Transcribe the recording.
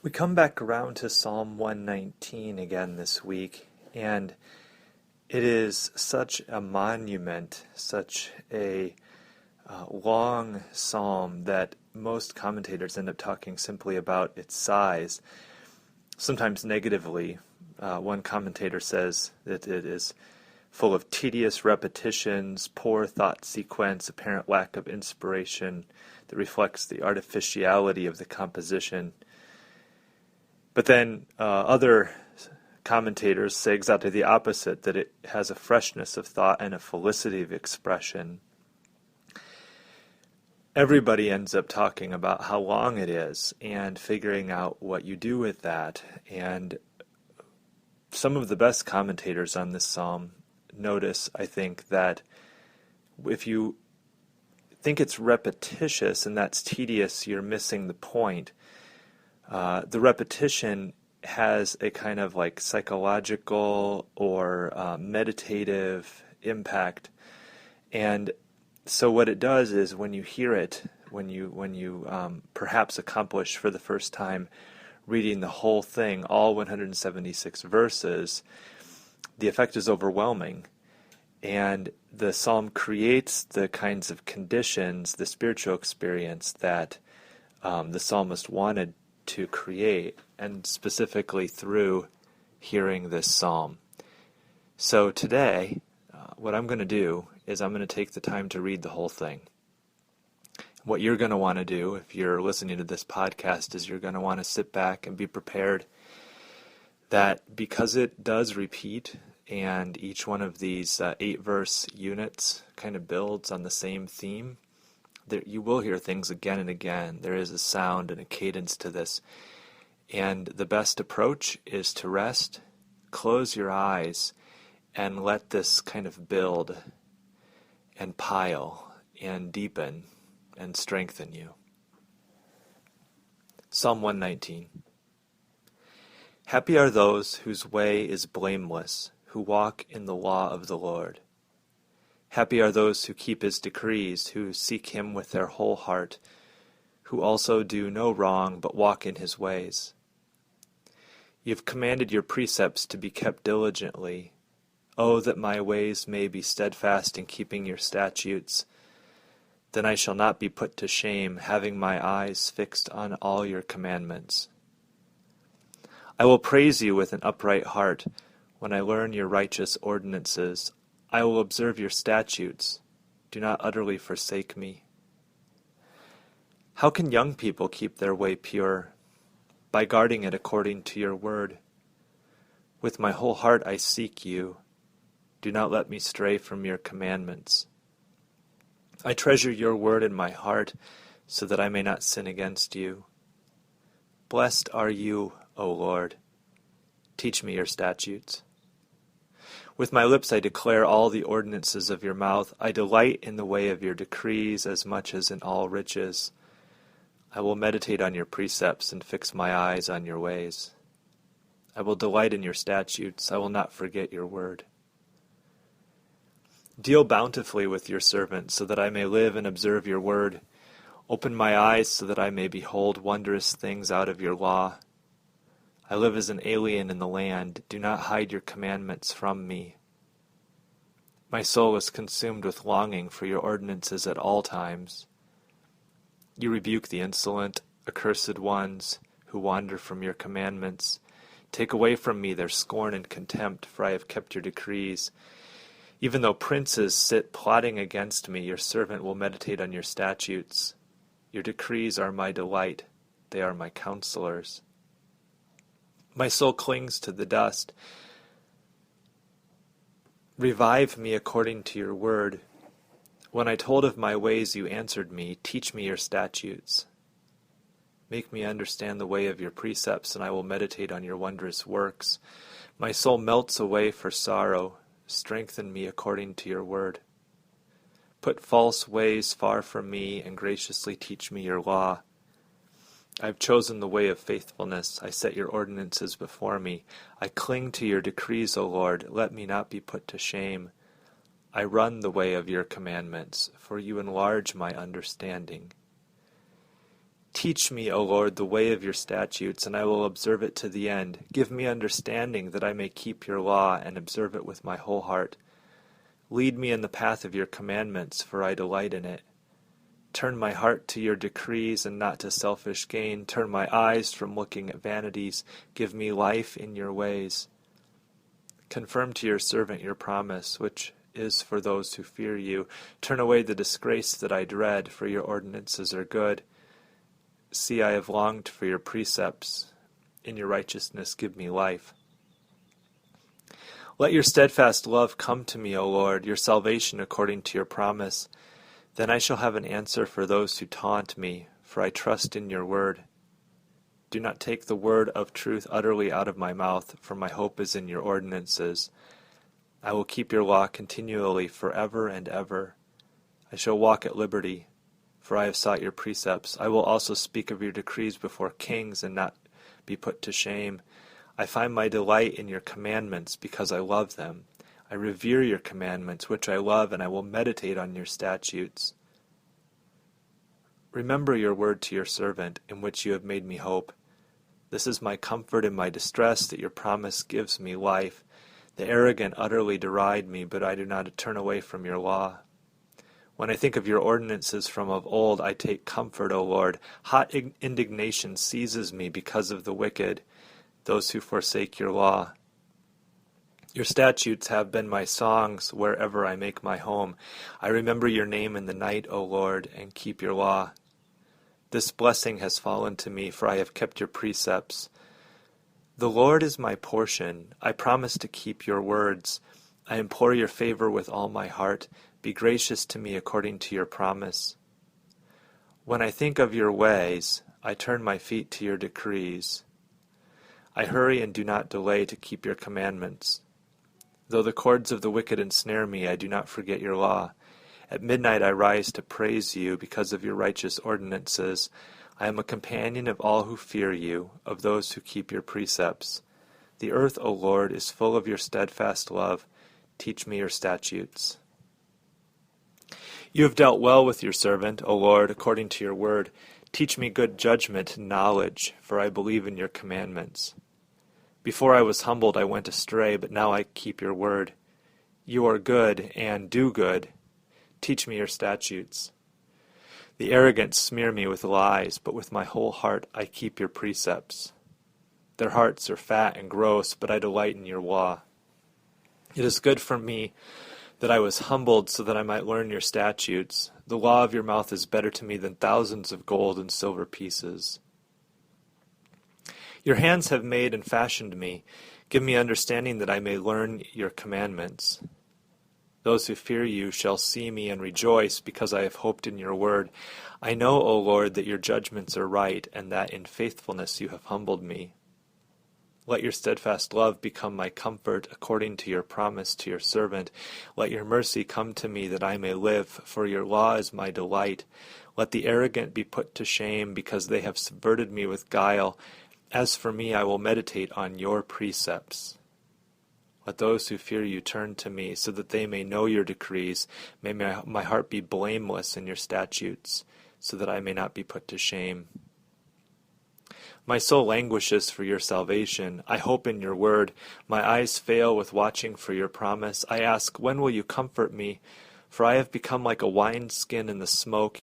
We come back around to Psalm 119 again this week, and it is such a monument, such a long psalm that most commentators end up talking simply about its size, sometimes negatively. One commentator says that it is full of tedious repetitions, poor thought sequence, apparent lack of inspiration that reflects the artificiality of the composition. But then other commentators say exactly the opposite, that it has a freshness of thought and a felicity of expression. Everybody ends up talking about how long it is and figuring out what you do with that. And some of the best commentators on this psalm notice, I think, that if you think it's repetitious and that's tedious, you're missing the point. The repetition has a kind of like psychological or meditative impact, and so what it does is when you hear it, when you perhaps accomplish for the first time reading the whole thing, all 176 verses, the effect is overwhelming, and the psalm creates the kinds of conditions, the spiritual experience that the psalmist wanted to create, and specifically through hearing this psalm. So today, what I'm going to do is I'm going to take the time to read the whole thing. What you're going to want to do, if you're listening to this podcast, is you're going to want to sit back and be prepared that because it does repeat, and each one of these 8-verse units kind of builds on the same theme, you will hear things again and again. There is a sound and a cadence to this. And the best approach is to rest, close your eyes, and let this kind of build and pile and deepen and strengthen you. Psalm 119. Happy are those whose way is blameless, who walk in the law of the Lord. Happy are those who keep his decrees, who seek him with their whole heart, who also do no wrong, but walk in his ways. You have commanded your precepts to be kept diligently. Oh, that my ways may be steadfast in keeping your statutes. Then I shall not be put to shame, having my eyes fixed on all your commandments. I will praise you with an upright heart when I learn your righteous ordinances. I will observe your statutes. Do not utterly forsake me. How can young people keep their way pure? By guarding it according to your word. With my whole heart I seek you. Do not let me stray from your commandments. I treasure your word in my heart, so that I may not sin against you. Blessed are you, O Lord. Teach me your statutes. With my lips I declare all the ordinances of your mouth. I delight in the way of your decrees as much as in all riches. I will meditate on your precepts and fix my eyes on your ways. I will delight in your statutes. I will not forget your word. Deal bountifully with your servant, so that I may live and observe your word. Open my eyes so that I may behold wondrous things out of your law. I live as an alien in the land. Do not hide your commandments from me. My soul is consumed with longing for your ordinances at all times. You rebuke the insolent, accursed ones who wander from your commandments. Take away from me their scorn and contempt, for I have kept your decrees. Even though princes sit plotting against me, your servant will meditate on your statutes. Your decrees are my delight. They are my counselors. My soul clings to the dust. Revive me according to your word. When I told of my ways, you answered me. Teach me your statutes. Make me understand the way of your precepts, and I will meditate on your wondrous works. My soul melts away for sorrow. Strengthen me according to your word. Put false ways far from me, and graciously teach me your law. I have chosen the way of faithfulness. I set your ordinances before me. I cling to your decrees, O Lord. Let me not be put to shame. I run the way of your commandments, for you enlarge my understanding. Teach me, O Lord, the way of your statutes, and I will observe it to the end. Give me understanding that I may keep your law and observe it with my whole heart. Lead me in the path of your commandments, for I delight in it. Turn my heart to your decrees and not to selfish gain. Turn my eyes from looking at vanities. Give me life in your ways. Confirm to your servant your promise, which is for those who fear you. Turn away the disgrace that I dread, for your ordinances are good. See, I have longed for your precepts. In your righteousness give me life. Let your steadfast love come to me, O Lord, your salvation according to your promise. Then I shall have an answer for those who taunt me, for I trust in your word. Do not take the word of truth utterly out of my mouth, for my hope is in your ordinances. I will keep your law continually forever and ever. I shall walk at liberty, for I have sought your precepts. I will also speak of your decrees before kings and not be put to shame. I find my delight in your commandments because I love them. I revere your commandments, which I love, and I will meditate on your statutes. Remember your word to your servant, in which you have made me hope. This is my comfort in my distress, that your promise gives me life. The arrogant utterly deride me, but I do not turn away from your law. When I think of your ordinances from of old, I take comfort, O Lord. Hot indignation seizes me because of the wicked, those who forsake your law. Your statutes have been my songs wherever I make my home. I remember your name in the night, O Lord, and keep your law. This blessing has fallen to me, for I have kept your precepts. The Lord is my portion. I promise to keep your words. I implore your favor with all my heart. Be gracious to me according to your promise. When I think of your ways, I turn my feet to your decrees. I hurry and do not delay to keep your commandments. Though the cords of the wicked ensnare me, I do not forget your law. At midnight I rise to praise you because of your righteous ordinances. I am a companion of all who fear you, of those who keep your precepts. The earth, O Lord, is full of your steadfast love. Teach me your statutes. You have dealt well with your servant, O Lord, according to your word. Teach me good judgment and knowledge, for I believe in your commandments. Before I was humbled, I went astray, but now I keep your word. You are good and do good. Teach me your statutes. The arrogant smear me with lies, but with my whole heart I keep your precepts. Their hearts are fat and gross, but I delight in your law. It is good for me that I was humbled so that I might learn your statutes. The law of your mouth is better to me than thousands of gold and silver pieces. Your hands have made and fashioned me. Give me understanding that I may learn your commandments. Those who fear you shall see me and rejoice, because I have hoped in your word. I know, O Lord, that your judgments are right, and that in faithfulness you have humbled me. Let your steadfast love become my comfort, according to your promise to your servant. Let your mercy come to me, that I may live, for your law is my delight. Let the arrogant be put to shame, because they have subverted me with guile. As for me, I will meditate on your precepts. Let those who fear you turn to me, so that they may know your decrees. May my heart be blameless in your statutes, so that I may not be put to shame. My soul languishes for your salvation. I hope in your word. My eyes fail with watching for your promise. I ask, when will you comfort me? For I have become like a wineskin in the smoke.